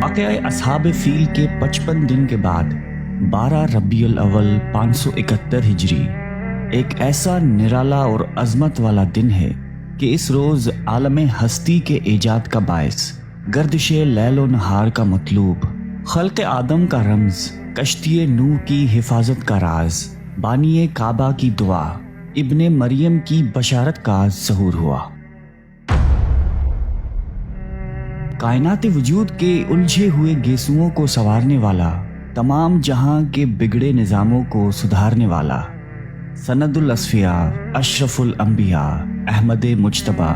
واقعہ اصحاب فیل کے 55 دن کے بعد 12 ربیع الاول 571 ہجری ایک ایسا نرالا اور عظمت والا دن ہے کہ اس روز عالم ہستی کے ایجاد کا باعث، گردش لیل و نہار کا مطلوب، خلق آدم کا رمز، کشتی نوح کی حفاظت کا راز، بانی کعبہ کی دعا، ابن مریم کی بشارت کا ظہور ہوا۔ کائنات وجود کے الجھے ہوئے گیسوؤں کو سنوارنے والا، تمام جہاں کے بگڑے نظاموں کو سدھارنے والا، سند الاصفیاء، اشرف الانبیاء، احمد مجتبیٰ،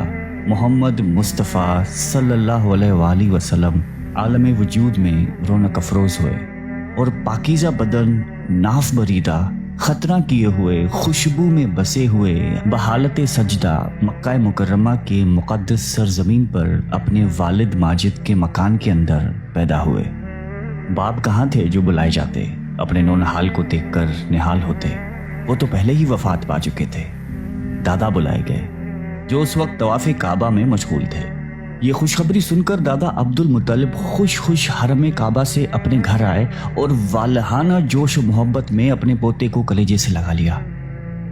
محمد مصطفیٰ صلی اللہ علیہ وآلہ وسلم عالم وجود میں رونق افروز ہوئے اور پاکیزہ بدن، ناف بریدہ، خطرہ کیے ہوئے، خوشبو میں بسے ہوئے، بحالت سجدہ مکہ مکرمہ کے مقدس سرزمین پر اپنے والد ماجد کے مکان کے اندر پیدا ہوئے۔ باپ کہاں تھے جو بلائے جاتے، اپنے نونہال کو دیکھ کر نہال ہوتے، وہ تو پہلے ہی وفات پا چکے تھے۔ دادا بلائے گئے جو اس وقت طواف کعبہ میں مشغول تھے۔ یہ خوشخبری سن کر دادا عبد المطلب خوش حرم کعبہ سے اپنے گھر آئے اور والہانہ جوش و محبت میں اپنے پوتے کو کلیجے سے لگا لیا۔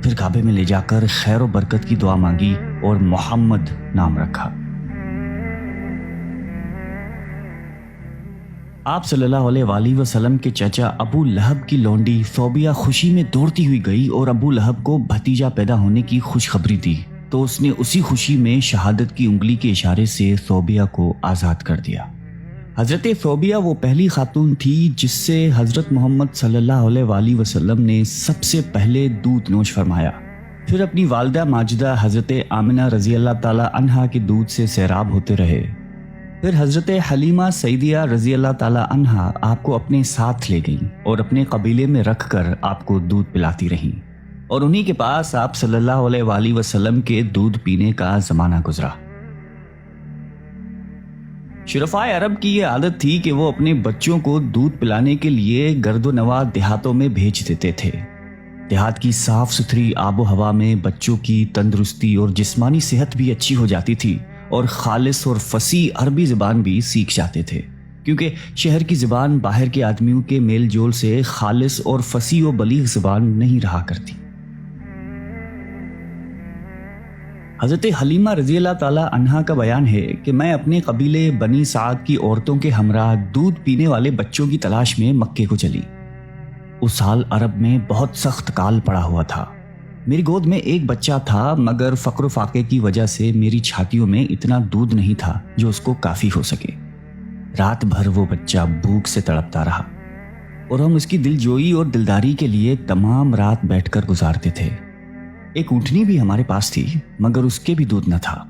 پھر کعبے میں لے جا کر خیر و برکت کی دعا مانگی اور محمد نام رکھا۔ آپ صلی اللہ علیہ وآلہ وسلم کے چچا ابو لہب کی لونڈی ثوبیہ خوشی میں دوڑتی ہوئی گئی اور ابو لہب کو بھتیجا پیدا ہونے کی خوشخبری دی، تو اس نے اسی خوشی میں شہادت کی انگلی کے اشارے سے ثوبیہ کو آزاد کر دیا۔ حضرت ثوبیہ وہ پہلی خاتون تھی جس سے حضرت محمد صلی اللہ علیہ وآلہ وسلم نے سب سے پہلے دودھ نوش فرمایا، پھر اپنی والدہ ماجدہ حضرت آمنہ رضی اللہ تعالی عنہا کے دودھ سے سیراب ہوتے رہے، پھر حضرت حلیمہ سعدیہ رضی اللہ تعالی عنہا آپ کو اپنے ساتھ لے گئیں اور اپنے قبیلے میں رکھ کر آپ کو دودھ پلاتی رہیں، اور انہی کے پاس آپ صلی اللہ علیہ وآلہ وسلم کے دودھ پینے کا زمانہ گزرا۔ شرفائے عرب کی یہ عادت تھی کہ وہ اپنے بچوں کو دودھ پلانے کے لیے گرد و نواح دیہاتوں میں بھیج دیتے تھے۔ دیہات کی صاف ستھری آب و ہوا میں بچوں کی تندرستی اور جسمانی صحت بھی اچھی ہو جاتی تھی اور خالص اور فصیح عربی زبان بھی سیکھ جاتے تھے، کیونکہ شہر کی زبان باہر کے آدمیوں کے میل جول سے خالص اور فصیح و بلیغ زبان نہیں رہا کرتی۔ حضرت حلیمہ رضی اللہ تعالی عنہا کا بیان ہے کہ میں اپنے قبیلے بنی سعد کی عورتوں کے ہمراہ دودھ پینے والے بچوں کی تلاش میں مکے کو چلی۔ اس سال عرب میں بہت سخت کال پڑا ہوا تھا۔ میری گود میں ایک بچہ تھا، مگر فقر و فاقے کی وجہ سے میری چھاتیوں میں اتنا دودھ نہیں تھا جو اس کو کافی ہو سکے۔ رات بھر وہ بچہ بھوک سے تڑپتا رہا اور ہم اس کی دلجوئی اور دلداری کے لیے تمام رات بیٹھ کر گزارتے تھے۔ ایک اونٹنی بھی ہمارے پاس تھی، مگر اس کے بھی دودھ نہ تھا۔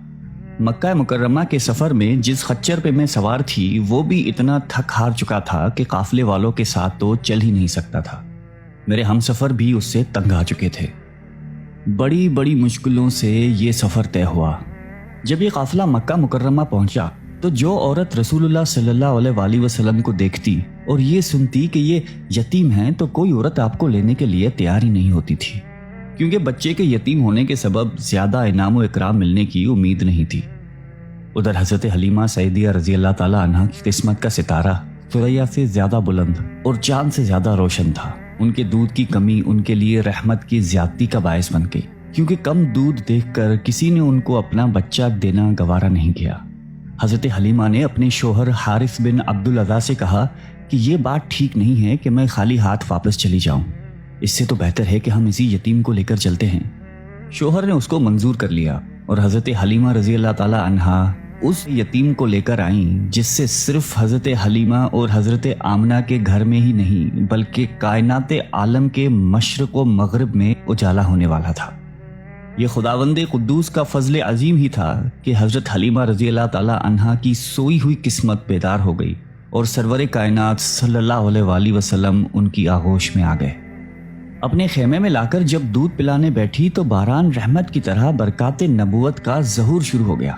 مکہ مکرمہ کے سفر میں جس خچر پہ میں سوار تھی وہ بھی اتنا تھک ہار چکا تھا کہ قافلے والوں کے ساتھ تو چل ہی نہیں سکتا تھا۔ میرے ہم سفر بھی اس سے تنگ آ چکے تھے۔ بڑی بڑی مشکلوں سے یہ سفر طے ہوا۔ جب یہ قافلہ مکہ مکرمہ پہنچا تو جو عورت رسول اللہ صلی اللہ علیہ وآلہ وسلم کو دیکھتی اور یہ سنتی کہ یہ یتیم ہیں تو کوئی عورت آپ کو لینے کے لیے تیار ہی نہیں ہوتی تھی، کیونکہ بچے کے یتیم ہونے کے سبب زیادہ انعام و اکرام ملنے کی امید نہیں تھی۔ ادھر حضرت حلیمہ سعدیہ رضی اللہ تعالی عنہا کی قسمت کا ستارہ ثریا سے زیادہ بلند اور چاند سے زیادہ روشن تھا۔ ان کے دودھ کی کمی ان کے لیے رحمت کی زیادتی کا باعث بن گئی، کیونکہ کم دودھ دیکھ کر کسی نے ان کو اپنا بچہ دینا گوارا نہیں کیا۔ حضرت حلیمہ نے اپنے شوہر حارث بن عبدالعزیٰ سے کہا کہ یہ بات ٹھیک نہیں ہے کہ میں خالی ہاتھ واپس چلی جاؤں، اس سے تو بہتر ہے کہ ہم اسی یتیم کو لے کر چلتے ہیں۔ شوہر نے اس کو منظور کر لیا اور حضرت حلیمہ رضی اللہ تعالی عنہا اس یتیم کو لے کر آئیں، جس سے صرف حضرت حلیمہ اور حضرت آمنہ کے گھر میں ہی نہیں بلکہ کائنات عالم کے مشرق و مغرب میں اجالا ہونے والا تھا۔ یہ خداوند قدوس کا فضل عظیم ہی تھا کہ حضرت حلیمہ رضی اللہ تعالی عنہا کی سوئی ہوئی قسمت بیدار ہو گئی اور سرور کائنات صلی اللہ علیہ وآلہ وسلم ان کی آغوش میں آ گئے۔ اپنے خیمے میں لا کر جب دودھ پلانے بیٹھی تو باران رحمت کی طرح برکات نبوت کا ظہور شروع ہو گیا۔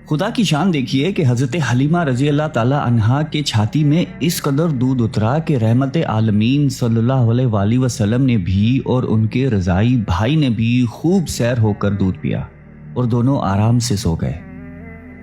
خدا کی شان دیکھیے کہ حضرت حلیمہ رضی اللہ تعالی عنہا کے چھاتی میں اس قدر دودھ اترا کہ رحمت عالمین صلی اللہ علیہ وآلہ وسلم نے بھی اور ان کے رضائی بھائی نے بھی خوب سیر ہو کر دودھ پیا اور دونوں آرام سے سو گئے۔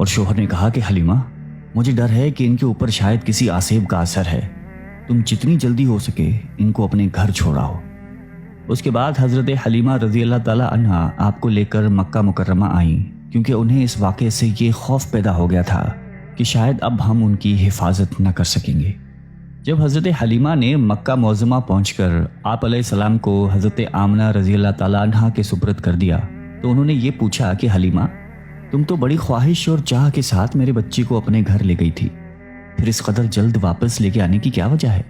اور شوہر نے کہا کہ حلیمہ، مجھے ڈر ہے کہ ان کے اوپر شاید کسی آسیب کا اثر ہے، تم جتنی جلدی ہو سکے ان کو اپنے گھر چھوڑاؤ۔ اس کے بعد حضرت حلیمہ رضی اللہ تعالی عنہا آپ کو لے کر مکہ مکرمہ آئیں، کیونکہ انہیں اس واقعے سے یہ خوف پیدا ہو گیا تھا کہ شاید اب ہم ان کی حفاظت نہ کر سکیں گے۔ جب حضرت حلیمہ نے مکہ معظمہ پہنچ کر آپ علیہ السلام کو حضرت آمنہ رضی اللہ تعالی عنہا کے سپرد کر دیا تو انہوں نے یہ پوچھا کہ حلیمہ، تم تو بڑی خواہش اور چاہ کے ساتھ میرے بچے کو اپنے گھر لے گئی تھی، پھر اس قدر جلد واپس لے کے آنے کی کیا وجہ ہے؟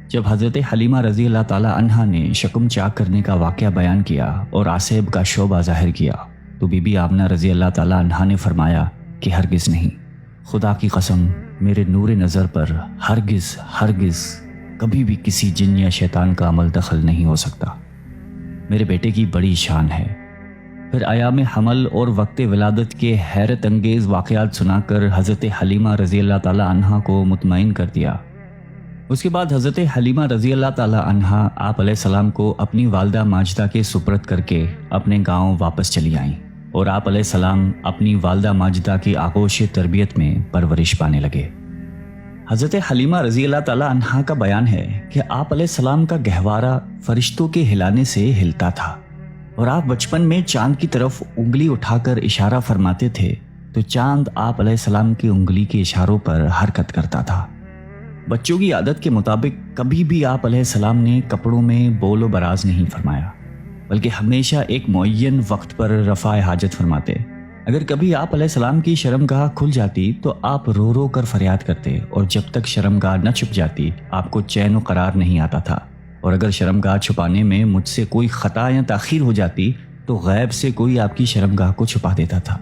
جب حضرت حلیمہ رضی اللہ تعالی عنہا نے شکم چاک کرنے کا واقعہ بیان کیا اور آسیب کا شعبہ ظاہر کیا تو بی بی آمنہ رضی اللہ تعالی عنہا نے فرمایا کہ ہرگز نہیں، خدا کی قسم، میرے نور نظر پر ہرگز کبھی بھی کسی جن یا شیطان کا عمل دخل نہیں ہو سکتا، میرے بیٹے کی بڑی شان ہے۔ پھر ایام حمل اور وقت ولادت کے حیرت انگیز واقعات سنا کر حضرت حلیمہ رضی اللہ تعالی عنہا کو مطمئن کر دیا۔ اس کے بعد حضرت حلیمہ رضی اللہ تعالی عنہا آپ علیہ السلام کو اپنی والدہ ماجدہ کے سپرد کر کے اپنے گاؤں واپس چلی آئیں اور آپ علیہ السلام اپنی والدہ ماجدہ کی آغوش تربیت میں پرورش پانے لگے۔ حضرت حلیمہ رضی اللہ تعالی عنہا کا بیان ہے کہ آپ علیہ السلام کا گہوارہ فرشتوں کے ہلانے سے ہلتا تھا، اور آپ بچپن میں چاند کی طرف انگلی اٹھا کر اشارہ فرماتے تھے تو چاند آپ علیہ السلام کی انگلی کے اشاروں پر حرکت کرتا تھا۔ بچوں کی عادت کے مطابق کبھی بھی آپ علیہ السلام نے کپڑوں میں بول و براز نہیں فرمایا، بلکہ ہمیشہ ایک معین وقت پر رفع حاجت فرماتے۔ اگر کبھی آپ علیہ السلام کی شرمگاہ کھل جاتی تو آپ رو رو کر فریاد کرتے، اور جب تک شرمگاہ نہ چھپ جاتی آپ کو چین و قرار نہیں آتا تھا، اور اگر شرمگاہ چھپانے میں مجھ سے کوئی خطا یا تاخیر ہو جاتی تو غیب سے کوئی آپ کی شرمگاہ کو چھپا دیتا تھا۔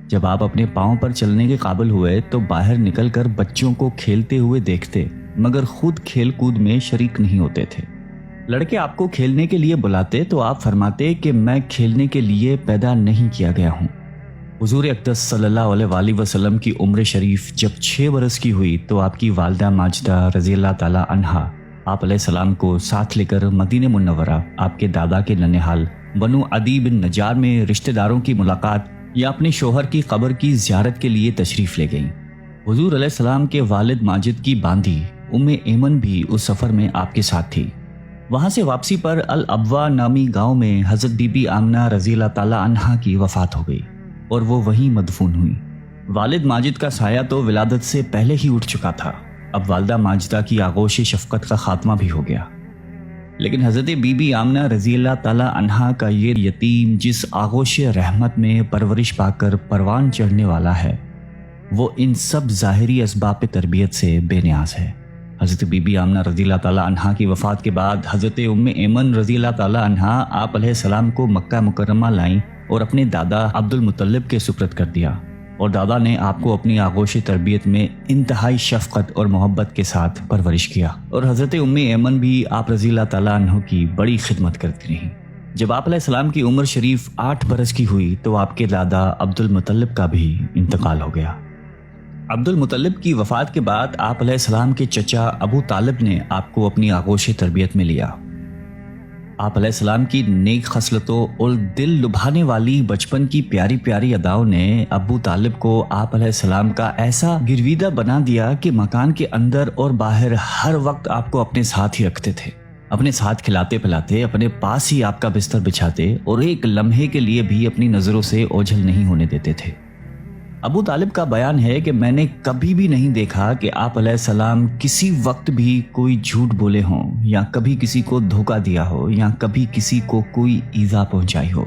جب آپ اپنے پاؤں پر چلنے کے قابل ہوئے تو باہر نکل کر بچوں کو کھیلتے ہوئے دیکھتے، مگر خود کھیل کود میں شریک نہیں ہوتے تھے۔ لڑکے آپ کو کھیلنے کے لیے بلاتے تو آپ فرماتے کہ میں کھیلنے کے لیے پیدا نہیں کیا گیا ہوں۔ حضور اقدس صلی اللہ علیہ وآلہ وسلم کی عمر شریف جب 6 برس کی ہوئی تو آپ کی والدہ ماجدہ رضی اللہ تعالی عنہا آپ علیہ السلام کو ساتھ لے کر مدینہ منورہ آپ کے دادا کے ننھال بنو عدی بن نجار میں رشتہ داروں کی ملاقات یا اپنے شوہر کی قبر کی زیارت کے لیے تشریف لے گئیں۔ حضور علیہ السلام کے والد ماجد کی باندھی ام ایمن بھی اس سفر میں آپ کے ساتھ تھی۔ وہاں سے واپسی پر الابوا نامی گاؤں میں حضرت بی بی آمنہ رضی اللہ تعالی عنہا کی وفات ہو گئی اور وہ وہیں مدفون ہوئی۔ والد ماجد کا سایہ تو ولادت سے پہلے ہی اٹھ چکا تھا، اب والدہ ماجدہ کی آغوش شفقت کا خاتمہ بھی ہو گیا، لیکن حضرت بی بی آمنہ رضی اللہ تعالی عنہا کا یہ یتیم جس آغوش رحمت میں پرورش پا کر پروان چڑھنے والا ہے، وہ ان سب ظاہری اسباب تربیت سے بے نیاز ہے۔ حضرت بی بی آمنہ رضی اللہ تعالی عنہا کی وفات کے بعد حضرت ام ایمن رضی اللہ تعالی عنہا آپ علیہ السلام کو مکہ مکرمہ لائیں اور اپنے دادا عبد المطلب کے سپرد کر دیا، اور دادا نے آپ کو اپنی آغوش تربیت میں انتہائی شفقت اور محبت کے ساتھ پرورش کیا، اور حضرت ام ایمن بھی آپ رضی اللہ تعالیٰ عنہ کی بڑی خدمت کرتی رہیں۔ جب آپ علیہ السلام کی عمر شریف 8 برس کی ہوئی تو آپ کے دادا عبد المطلب کا بھی انتقال ہو گیا۔ عبد المطلب کی وفات کے بعد آپ علیہ السلام کے چچا ابو طالب نے آپ کو اپنی آغوش تربیت میں لیا۔ آپ علیہ السلام کی نیک خصلتوں اور دل لبھانے والی بچپن کی پیاری پیاری اداؤں نے ابو طالب کو آپ علیہ السلام کا ایسا گرویدہ بنا دیا کہ مکان کے اندر اور باہر ہر وقت آپ کو اپنے ساتھ ہی رکھتے تھے، اپنے ساتھ کھلاتے پلاتے، اپنے پاس ہی آپ کا بستر بچھاتے، اور ایک لمحے کے لیے بھی اپنی نظروں سے اوجھل نہیں ہونے دیتے تھے۔ ابو طالب کا بیان ہے کہ میں نے کبھی بھی نہیں دیکھا کہ آپ علیہ السلام کسی وقت بھی کوئی جھوٹ بولے ہوں، یا کبھی کسی کو دھوکہ دیا ہو، یا کبھی کسی کو کوئی ایذا پہنچائی ہو،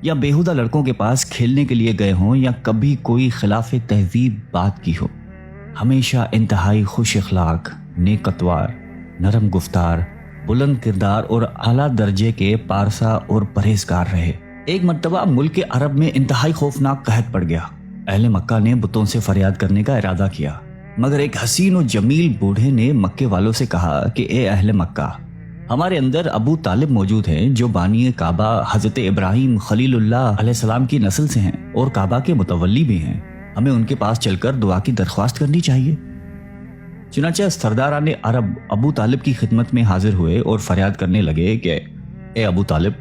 یا بیہودہ لڑکوں کے پاس کھیلنے کے لیے گئے ہوں، یا کبھی کوئی خلاف تہذیب بات کی ہو۔ ہمیشہ انتہائی خوش اخلاق، نیک اتوار، نرم گفتار، بلند کردار اور اعلیٰ درجے کے پارسا اور پرہیزگار رہے۔ ایک مرتبہ ملک عرب میں انتہائی خوفناک قحط پڑ گیا۔ اہل مکہ نے بتوں سے فریاد کرنے کا ارادہ کیا، مگر ایک حسین و جمیل بوڑھے نے مکے والوں سے کہا کہ اے اہل مکہ، ہمارے اندر ابو طالب موجود ہیں جو بانی کعبہ حضرت ابراہیم خلیل اللہ علیہ السلام کی نسل سے ہیں اور کعبہ کے متولی بھی ہیں، ہمیں ان کے پاس چل کر دعا کی درخواست کرنی چاہیے۔ چنانچہ سرداران عرب ابو طالب کی خدمت میں حاضر ہوئے اور فریاد کرنے لگے کہ اے ابو طالب،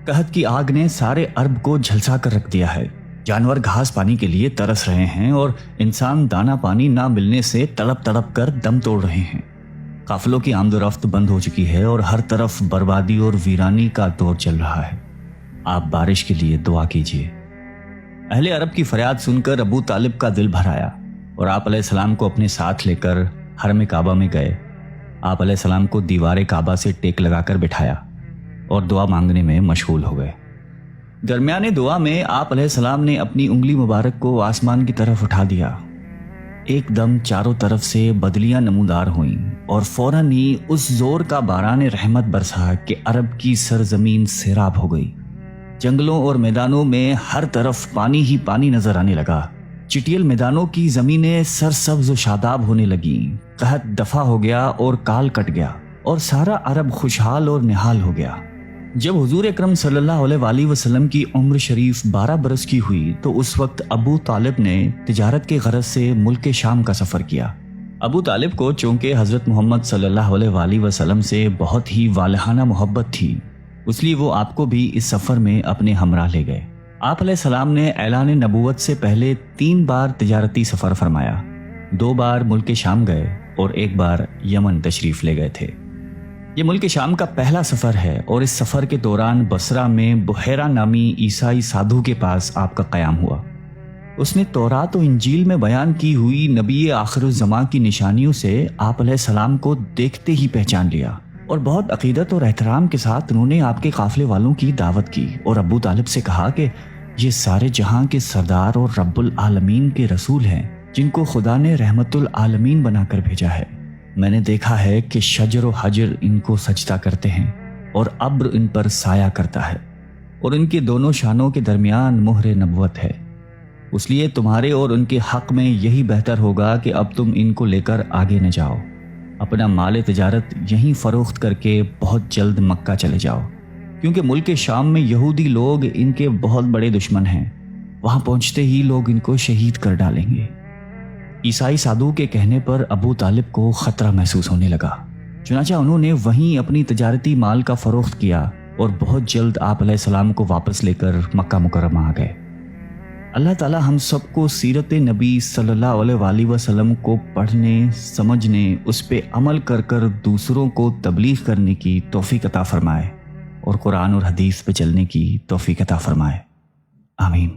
قحط کی آگ نے سارے عرب کو جھلسا کر رکھ دیا ہے، جانور گھاس پانی کے لیے ترس رہے ہیں اور انسان دانا پانی نہ ملنے سے تڑپ تڑپ کر دم توڑ رہے ہیں۔ قافلوں کی آمد و رفت بند ہو چکی ہے اور ہر طرف بربادی اور ویرانی کا دور چل رہا ہے۔ آپ بارش کے لیے دعا کیجیے۔ اہل عرب کی فریاد سن کر ابو طالب کا دل بھر آیا اور آپ علیہ السلام کو اپنے ساتھ لے کر حرم کعبہ میں گئے۔ آپ علیہ السلام کو دیوار کعبہ سے ٹیک لگا کر بٹھایا اور دعا مانگنے میں مشغول ہو گئے۔ درمیان دعا میں آپ علیہ السلام نے اپنی انگلی مبارک کو آسمان کی طرف اٹھا دیا۔ ایک دم چاروں طرف سے بدلیاں نمودار ہوئیں اور فوراً ہی اس زور کا باران رحمت برسا کہ عرب کی سرزمین سیراب ہو گئی۔ جنگلوں اور میدانوں میں ہر طرف پانی ہی پانی نظر آنے لگا۔ چٹیل میدانوں کی زمینیں سرسبز و شاداب ہونے لگیں، قحط دفع ہو گیا اور کال کٹ گیا اور سارا عرب خوشحال اور نہال ہو گیا۔ جب حضور اکرم صلی اللہ علیہ وآلہ وسلم کی عمر شریف 12 برس کی ہوئی تو اس وقت ابو طالب نے تجارت کے غرض سے ملک شام کا سفر کیا۔ ابو طالب کو چونکہ حضرت محمد صلی اللہ علیہ وآلہ وسلم سے بہت ہی والہانہ محبت تھی، اس لیے وہ آپ کو بھی اس سفر میں اپنے ہمراہ لے گئے۔ آپ علیہ السلام نے اعلان نبوت سے پہلے 3 بار تجارتی سفر فرمایا، 2 بار ملک شام گئے اور 1 بار یمن تشریف لے گئے تھے۔ یہ ملک شام کا پہلا سفر ہے اور اس سفر کے دوران بصرہ میں بحیرہ نامی عیسائی سادھو کے پاس آپ کا قیام ہوا۔ اس نے تورات و انجیل میں بیان کی ہوئی نبی آخر الزماں کی نشانیوں سے آپ علیہ السلام کو دیکھتے ہی پہچان لیا اور بہت عقیدت اور احترام کے ساتھ انہوں نے آپ کے قافلے والوں کی دعوت کی اور ابو طالب سے کہا کہ یہ سارے جہاں کے سردار اور رب العالمین کے رسول ہیں جن کو خدا نے رحمت العالمین بنا کر بھیجا ہے۔ میں نے دیکھا ہے کہ شجر و حجر ان کو سجدہ کرتے ہیں اور ابر ان پر سایہ کرتا ہے اور ان کے دونوں شانوں کے درمیان مہر نبوت ہے۔ اس لیے تمہارے اور ان کے حق میں یہی بہتر ہوگا کہ اب تم ان کو لے کر آگے نہ جاؤ، اپنا مال تجارت یہیں فروخت کر کے بہت جلد مکہ چلے جاؤ، کیونکہ ملک شام میں یہودی لوگ ان کے بہت بڑے دشمن ہیں، وہاں پہنچتے ہی لوگ ان کو شہید کر ڈالیں گے۔ عیسائی سادھو کے کہنے پر ابو طالب کو خطرہ محسوس ہونے لگا، چنانچہ انہوں نے وہیں اپنی تجارتی مال کا فروخت کیا اور بہت جلد آپ علیہ السلام کو واپس لے کر مکہ مکرمہ آ گئے۔ اللہ تعالی ہم سب کو سیرت نبی صلی اللہ علیہ وآلہ وسلم کو پڑھنے، سمجھنے، اس پہ عمل کر کر دوسروں کو تبلیغ کرنے کی توفیق عطا فرمائے اور قرآن اور حدیث پہ چلنے کی توفیق عطا فرمائے۔ آمین۔